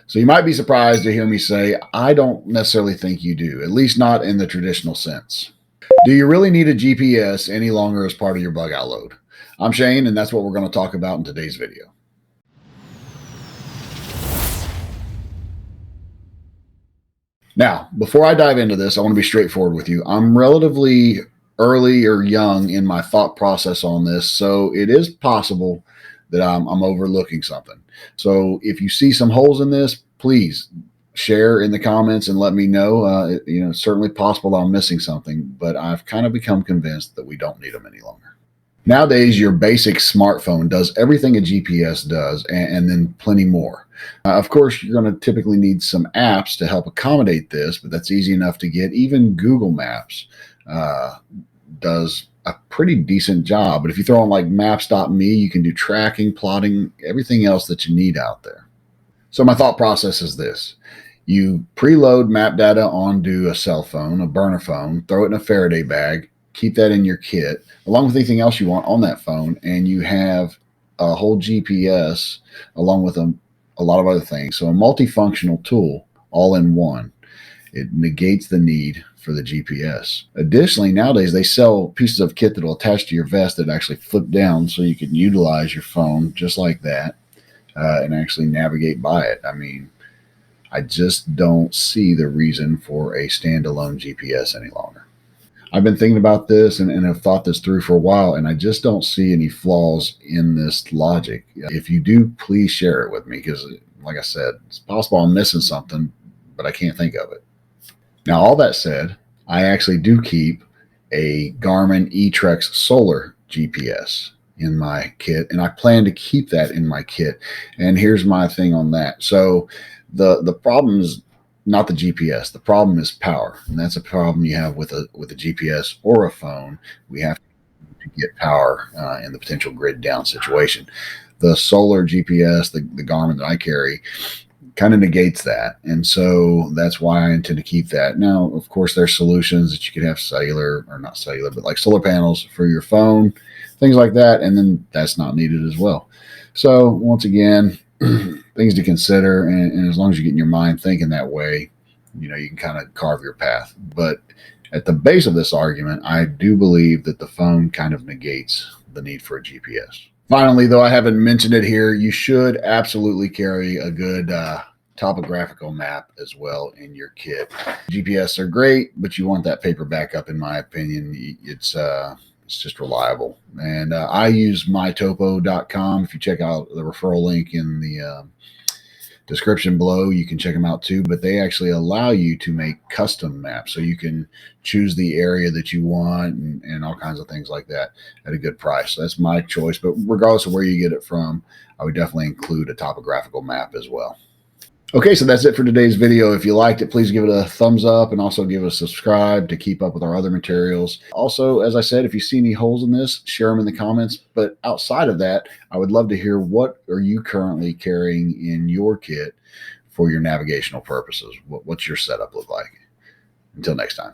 So you might be surprised to hear me say, I don't necessarily think you do, at least not in the traditional sense. Do you really need a GPS any longer as part of your bug out load? I'm Shane, and that's what we're going to talk about in today's video. Now, before I dive into this, I want to be straightforward with you. I'm relatively early or young in my thought process on this, so it is possible that I'm overlooking something. So if you see some holes in this, please share in the comments and let me know. It's certainly possible I'm missing something, but I've kind of become convinced that we don't need them any longer. Nowadays, your basic smartphone does everything a GPS does and then plenty more. Of course, you're going to typically need some apps to help accommodate this, but that's easy enough to get. Even Google Maps does a pretty decent job. But if you throw on like maps.me, you can do tracking, plotting, everything else that you need out there. So my thought process is this. You preload map data onto a cell phone, a burner phone, throw it in a Faraday bag, keep that in your kit, along with anything else you want on that phone, and you have a whole GPS along with a lot of other things. So a multifunctional tool all in one. It negates the need for the GPS. Additionally, nowadays they sell pieces of kit that will attach to your vest that actually flip down so you can utilize your phone just like that and actually navigate by it. I mean, I just don't see the reason for a standalone GPS any longer. I've been thinking about this and have thought this through for a while, and I just don't see any flaws in this logic. If you do, please share it with me because, like I said, it's possible I'm missing something, but I can't think of it. Now, all that said, I actually do keep a Garmin eTrex Solar GPS in my kit, and I plan to keep that in my kit. And here's my thing on that. So the problem is not the GPS. The problem is power, and that's a problem you have with a GPS or a phone. We have to get power in the potential grid down situation. The Solar GPS, the Garmin that I carry, kind of negates that, and so that's why I intend to keep that. Now, of course, there's solutions that you could have cellular, or not cellular, but like solar panels for your phone, things like that, and then that's not needed as well. So once again, things to consider, and as long as you get in your mind thinking that way, you can kind of carve your path. But at the base of this argument, I do believe that the phone kind of negates the need for a GPS. Finally, though I haven't mentioned it here, you should absolutely carry a good topographical map as well in your kit. GPS are great, but you want that paper backup, in my opinion. It's just reliable. And I use MyTOPO.com. If you check out the referral link in the description below, you can check them out too. But they actually allow you to make custom maps, so you can choose the area that you want and all kinds of things like that at a good price. So that's my choice. But regardless of where you get it from, I would definitely include a topographical map as well. Okay, so that's it for today's video. If you liked it, please give it a thumbs up and also give it a subscribe to keep up with our other materials. Also, as I said, if you see any holes in this, share them in the comments. But outside of that, I would love to hear, what are you currently carrying in your kit for your navigational purposes? What's your setup look like? Until next time.